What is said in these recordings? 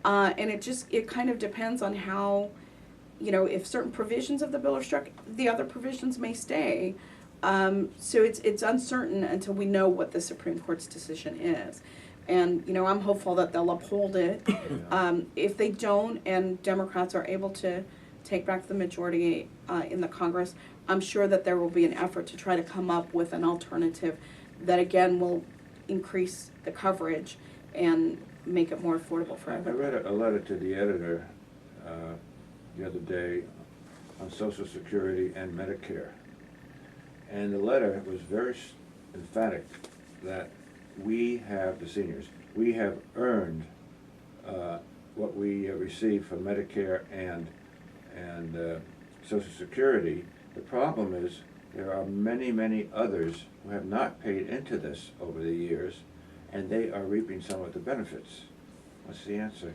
And it kind of depends on how, if certain provisions of the bill are struck, the other provisions may stay. So it's uncertain until we know what the Supreme Court's decision is. And, I'm hopeful that they'll uphold it. If they don't, and Democrats are able to take back the majority in the Congress, I'm sure that there will be an effort to try to come up with an alternative that, again, will increase the coverage and make it more affordable for everyone. I read a letter to the editor the other day on Social Security and Medicare. And the letter was very emphatic that we have, the seniors, we have earned what we receive from Medicare and Social Security. The problem is there are many, many others who have not paid into this over the years, and they are reaping some of the benefits. What's the answer?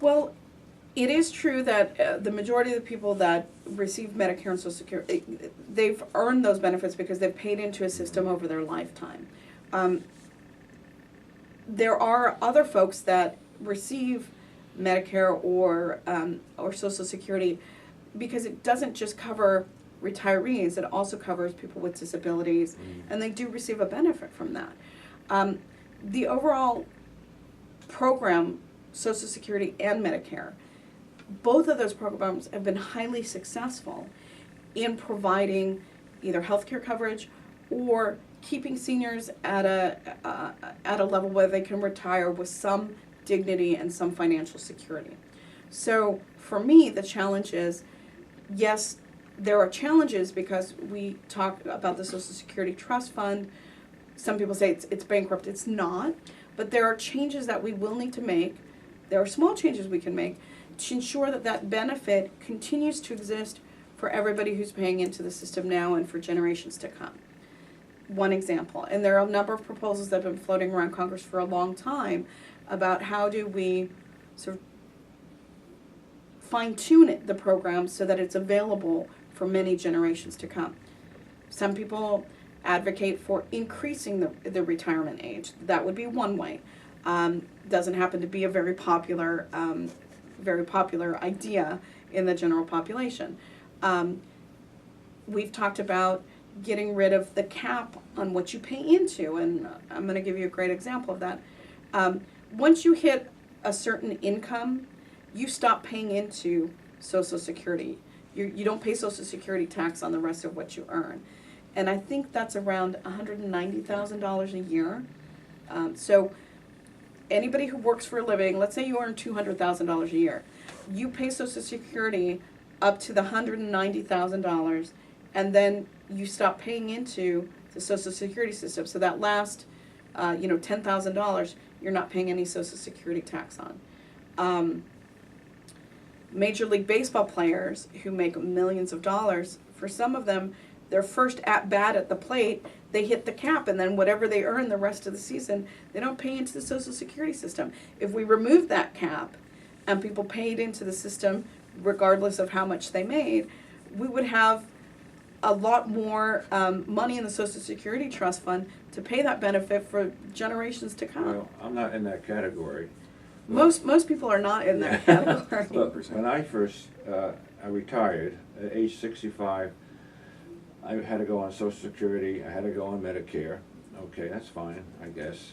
Well, it is true that the majority of the people that receive Medicare and Social Security, they've earned those benefits because they've paid into a system over their lifetime. There are other folks that receive Medicare or Social Security because it doesn't just cover retirees, it also covers people with disabilities, and they do receive a benefit from that. The overall program, Social Security and Medicare, both of those programs have been highly successful in providing either healthcare coverage or keeping seniors at a level where they can retire with some dignity and some financial security. So for me, the challenge is, yes, there are challenges because we talk about the Social Security Trust Fund. Some people say it's bankrupt. It's not. But there are changes that we will need to make. There are small changes we can make to ensure that that benefit continues to exist for everybody who's paying into the system now and for generations to come. One example, and there are a number of proposals that have been floating around Congress for a long time about how do we sort of fine-tune the program so that it's available for many generations to come. Some people advocate for increasing the retirement age. That would be one way. Doesn't happen to be a very popular idea in the general population. We've talked about getting rid of the cap on what you pay into, and I'm going to give you a great example of that. Once you hit a certain income, you stop paying into Social Security. You don't pay Social Security tax on the rest of what you earn. And I think that's around $190,000 a year. So anybody who works for a living, let's say you earn $200,000 a year, you pay Social Security up to the $190,000, and then you stop paying into the Social Security system. So that last, $10,000, you're not paying any Social Security tax on. Major League Baseball players who make millions of dollars, for some of them, their first at-bat at the plate, they hit the cap, and then whatever they earn the rest of the season, they don't pay into the Social Security system. If we remove that cap and people paid into the system regardless of how much they made, we would have a lot more money in the Social Security Trust Fund to pay that benefit for generations to come. Well, I'm not in that category. Most people are not in that category. Look, when I first I retired at age 65, I had to go on Social Security, I had to go on Medicare. Okay, that's fine, I guess.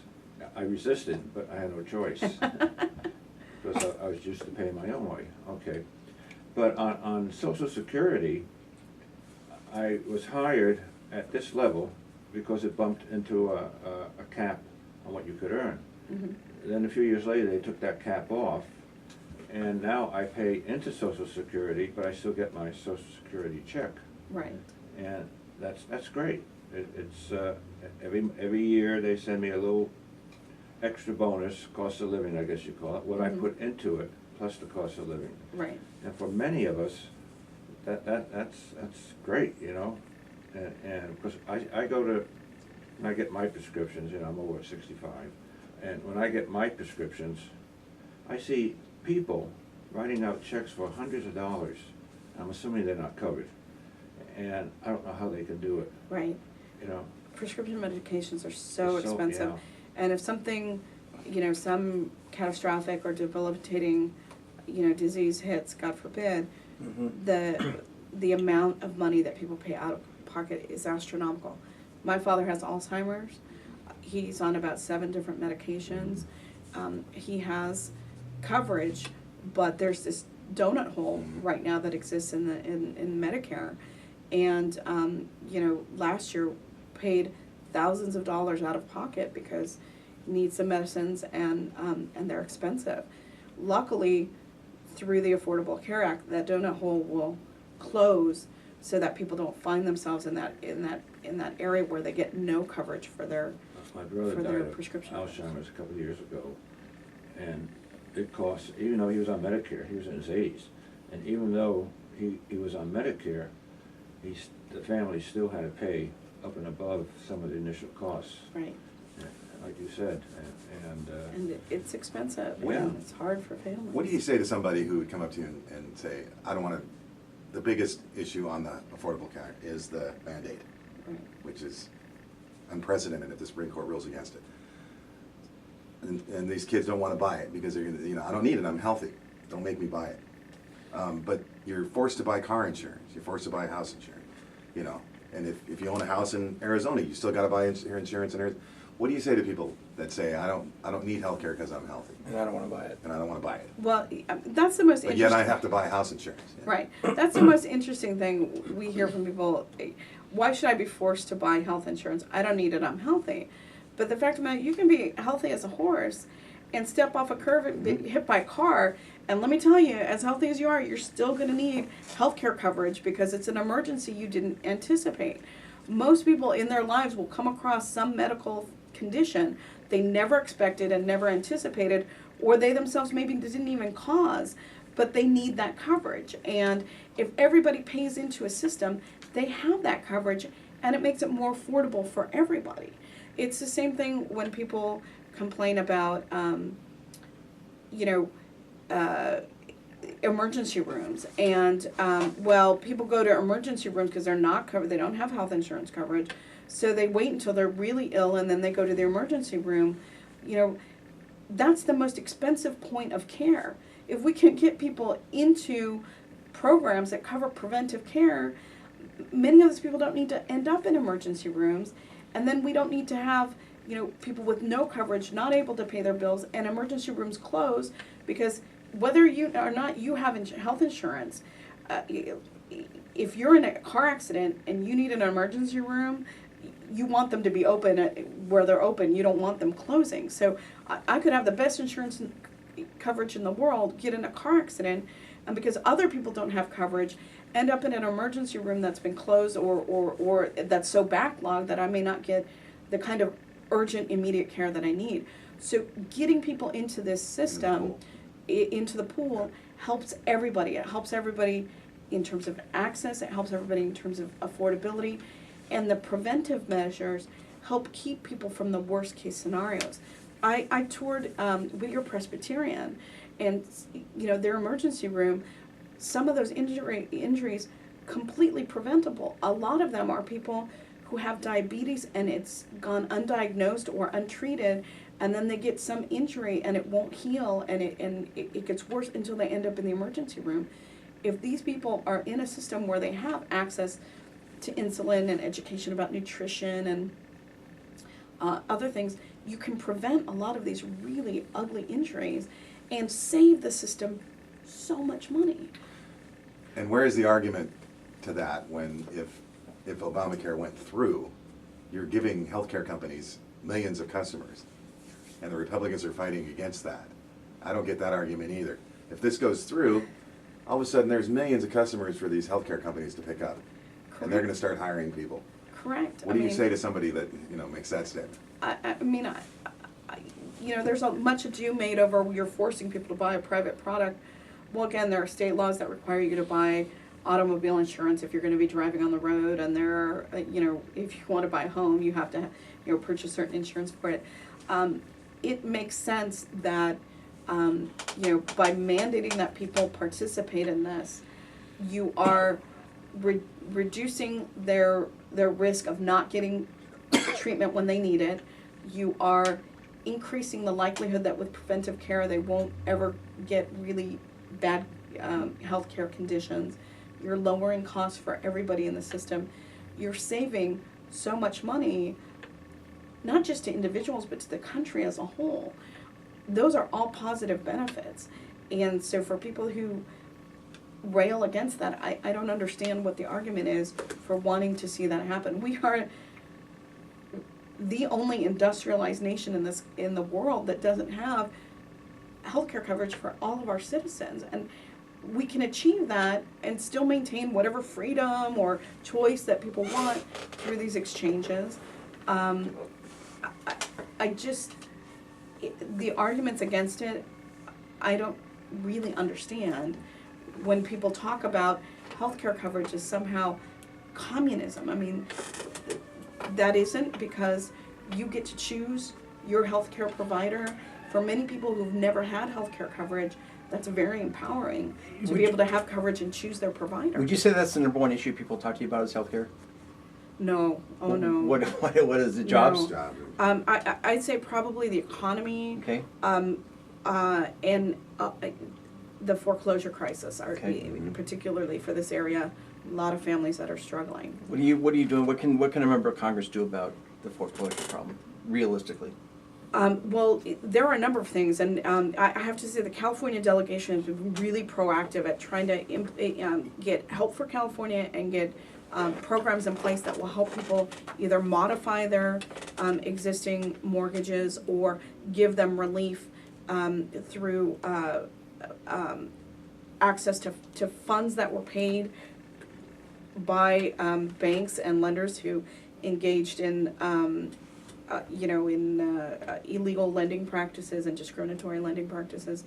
I resisted, but I had no choice. Because I was used to paying my own way. Okay. But on Social Security, I was hired at this level because it bumped into a cap on what you could earn. Mm-hmm. Then a few years later, they took that cap off, and now I pay into Social Security, but I still get my Social Security check. Right. And that's great. It's every year they send me a little extra bonus, cost of living, I guess you call it, what I put into it plus the cost of living. Right. And for many of us, that's great, And because I go to, when I get my prescriptions, I'm over 65, and when I get my prescriptions, I see people writing out checks for hundreds of dollars. I'm assuming they're not covered, and I don't know how they can do it. Right. Prescription medications are so expensive, yeah. and if something some catastrophic or debilitating, disease hits, God forbid, the amount of money that people pay out of pocket is astronomical. My father has Alzheimer's. He's on about 7 different medications. He has coverage, but there's this donut hole right now that exists in Medicare. And, last year paid thousands of dollars out of pocket because he needs some medicines and they're expensive. Luckily, through the Affordable Care Act, that donut hole will close so that people don't find themselves in that area where they get no coverage for their My brother for died their of prescription. Alzheimer's a couple of years ago, and it cost, even though he was on Medicare, he was in his 80s, and even though he was on Medicare, the family still had to pay up and above some of the initial costs. Right. Like you said, And it's expensive. Yeah. And it's hard for families. What do you say to somebody who would come up to you and say, I don't want to, the biggest issue on the Affordable Care is the Band-Aid, Right. which is unprecedented if the Supreme Court rules against it. And these kids don't want to buy it because they're going to, I don't need it, I'm healthy. Don't make me buy it. But you're forced to buy car insurance, you're forced to buy house insurance, and if you own a house in Arizona, you still got to buy your insurance in Arizona. What do you say to people that say, I don't need health care because I'm healthy? And I don't want to buy it. And I don't want to buy it. Well, that's the most But interesting. yet I have to buy house insurance. Yeah. Right. That's the most interesting thing we hear from people. Why should I be forced to buy health insurance? I don't need it, I'm healthy. But the fact of the matter, you can be healthy as a horse and step off a curve and be hit by a car. And let me tell you, as healthy as you are, you're still going to need health care coverage because it's an emergency you didn't anticipate. Most people in their lives will come across some medical condition they never expected and never anticipated, or they themselves maybe didn't even cause, but they need that coverage. And if everybody pays into a system, they have that coverage, and it makes it more affordable for everybody. It's the same thing when people complain about, emergency rooms. And, people go to emergency rooms because they're not covered, they don't have health insurance coverage. So they wait until they're really ill and then they go to the emergency room. That's the most expensive point of care. If we can get people into programs that cover preventive care, many of those people don't need to end up in emergency rooms, and then we don't need to have, people with no coverage not able to pay their bills and emergency rooms closed because whether you or not you have health insurance, if you're in a car accident and you need an emergency room, you want them to be open where they're open. You don't want them closing. So I could have the best insurance coverage in the world, get in a car accident, and because other people don't have coverage, end up in an emergency room that's been closed or that's so backlogged that I may not get the kind of urgent, immediate care that I need. So getting people into this system, into the pool, helps everybody. It helps everybody in terms of access. It helps everybody in terms of affordability. And the preventive measures help keep people from the worst case scenarios. I toured Whittier Presbyterian, and their emergency room, some of those injuries completely preventable. A lot of them are people who have diabetes and it's gone undiagnosed or untreated, and then they get some injury and it won't heal, and it gets worse until they end up in the emergency room. If these people are in a system where they have access to insulin and education about nutrition and other things, you can prevent a lot of these really ugly injuries and save the system so much money. And where is the argument to that when if Obamacare went through, you're giving healthcare companies millions of customers, and the Republicans are fighting against that? I don't get that argument either. If this goes through, all of a sudden there's millions of customers for these healthcare companies to pick up. Correct. And they're going to start hiring people. Correct. What do you say to somebody that makes that statement? There's much ado made over you're forcing people to buy a private product. Well, again, there are state laws that require you to buy automobile insurance if you're going to be driving on the road, and there are, if you want to buy a home, you have to, purchase certain insurance for it. It makes sense that, by mandating that people participate in this, you are reducing their risk of not getting treatment when they need it. You are increasing the likelihood that with preventive care they won't ever get really bad healthcare conditions. You're lowering costs for everybody in the system. You're saving so much money, not just to individuals, but to the country as a whole. Those are all positive benefits. And so for people who rail against that, I don't understand what the argument is for wanting to see that happen. We are the only industrialized nation in the world that doesn't have healthcare coverage for all of our citizens. And we can achieve that and still maintain whatever freedom or choice that people want through these exchanges. The arguments against it, I don't really understand when people talk about healthcare coverage as somehow communism. I mean, that isn't, because you get to choose your healthcare provider. For many people who've never had healthcare coverage, that's very empowering to be able to have coverage and choose their provider. Would you say that's the number one issue people talk to you about is healthcare? No. Oh, no. What is the jobs? No. I'd say probably the economy. Okay. And the foreclosure crisis, Okay. Particularly for this area. A lot of families that are struggling. What are you doing? What can a member of Congress do about the foreclosure problem, realistically? Well, there are a number of things, and I have to say the California delegation has been really proactive at trying to get help for California and get programs in place that will help people either modify their existing mortgages or give them relief through access to funds that were paid by banks and lenders who engaged in illegal lending practices and discriminatory lending practices.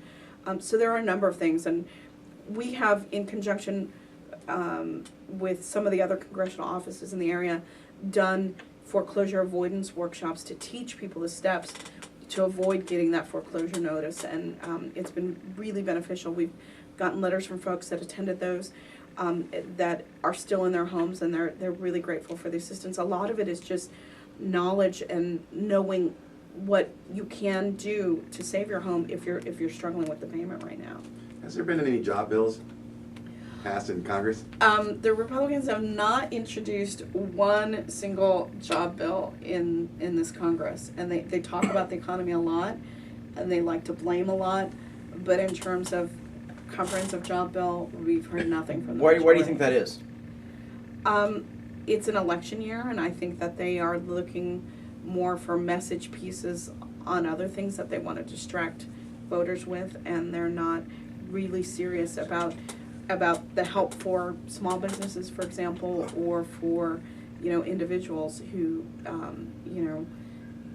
So there are a number of things, and we have, in conjunction with some of the other congressional offices in the area, done foreclosure avoidance workshops to teach people the steps to avoid getting that foreclosure notice, and it's been really beneficial. We've gotten letters from folks that attended those that are still in their homes, and they're really grateful for the assistance. A lot of it is just knowledge and knowing what you can do to save your home if you're struggling with the payment right now. Has there been any job bills passed in Congress? The Republicans have not introduced one single job bill in this Congress, and they talk about the economy a lot, and they like to blame a lot, but in terms of comprehensive job bill, we've heard nothing from them. Why do you think that is? It's an election year, and I think that they are looking more for message pieces on other things that they want to distract voters with, and they're not really serious about the help for small businesses, for example, or for individuals who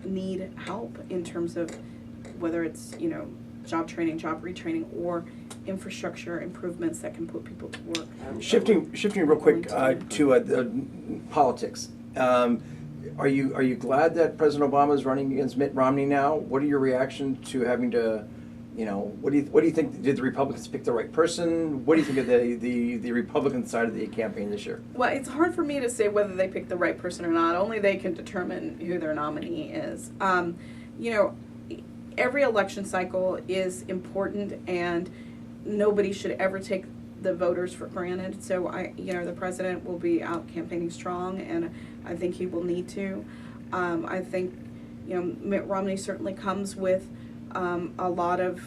need help in terms of whether it's job training, job retraining, or infrastructure improvements that can put people to work. Shifting real quick to politics. Are you glad that President Obama is running against Mitt Romney now? What are your reactions to having to, what do you think? Did the Republicans pick the right person? What do you think of the Republican side of the campaign this year? Well, it's hard for me to say whether they picked the right person or not. Only they can determine who their nominee is. Every election cycle is important, and nobody should ever take the voters for granted. So the president will be out campaigning strong, and I think he will need to. I think, Mitt Romney certainly comes with a lot of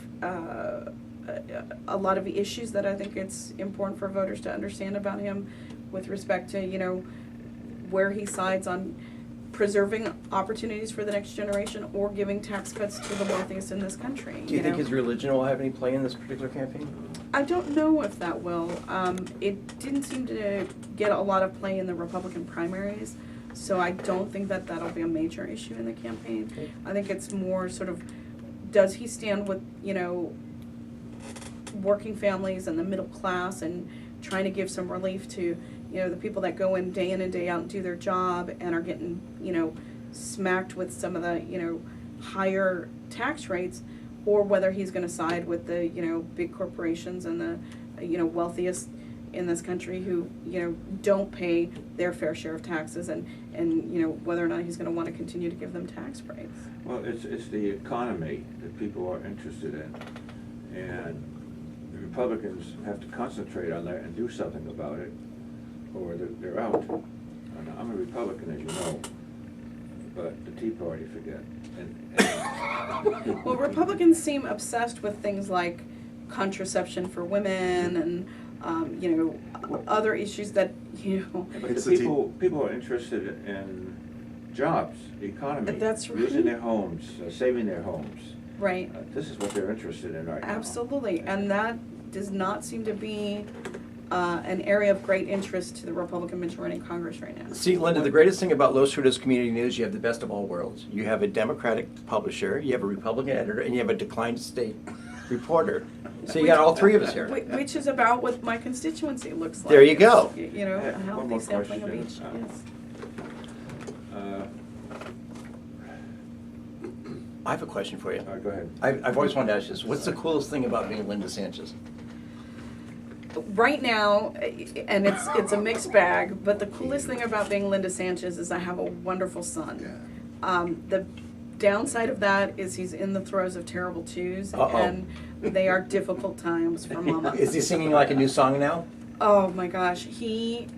issues that I think it's important for voters to understand about him, with respect to where he sides on preserving opportunities for the next generation or giving tax cuts to the wealthiest in this country. Do you think his religion will have any play in this particular campaign? I don't know if that will. It didn't seem to get a lot of play in the Republican primaries, so I don't think that that'll be a major issue in the campaign. Okay. I think it's more sort of, does he stand with, working families and the middle class and trying to give some relief to the people that go in and day out and do their job and are getting, smacked with some of the, higher tax rates, or whether he's going to side with the, big corporations and the, wealthiest in this country who, don't pay their fair share of taxes, and whether or not he's going to want to continue to give them tax breaks. Well, it's the economy that people are interested in, and the Republicans have to concentrate on that and do something about it, or they're out. And I'm a Republican, as you know, but the Tea Party forget. Well, Republicans seem obsessed with things like contraception for women and other issues that But It's the the people are interested in jobs, the economy. That's right. Using their homes, saving their homes. right. This is what they're interested in right now. Absolutely, and that does not seem to be an area of great interest to the Republican majority in Congress right now. See, Linda, the greatest thing about Los Cerritos Community News, you have the best of all worlds. You have a Democratic publisher, you have a Republican editor, and you have a declined state reporter. So you got all three of us here. Which is about what my constituency looks like. There you go. It's, I a have one healthy more sampling of question. each, yes. I have a question for you. Go ahead. I've always wanted to ask you this. What's the coolest thing about being Linda Sanchez? Right now, and it's a mixed bag, but the coolest thing about being Linda Sanchez is I have a wonderful son. Yeah. The downside of that is he's in the throes of terrible twos, Uh-oh. and they are difficult times for mama. Is he singing like a new song now? Oh my gosh, he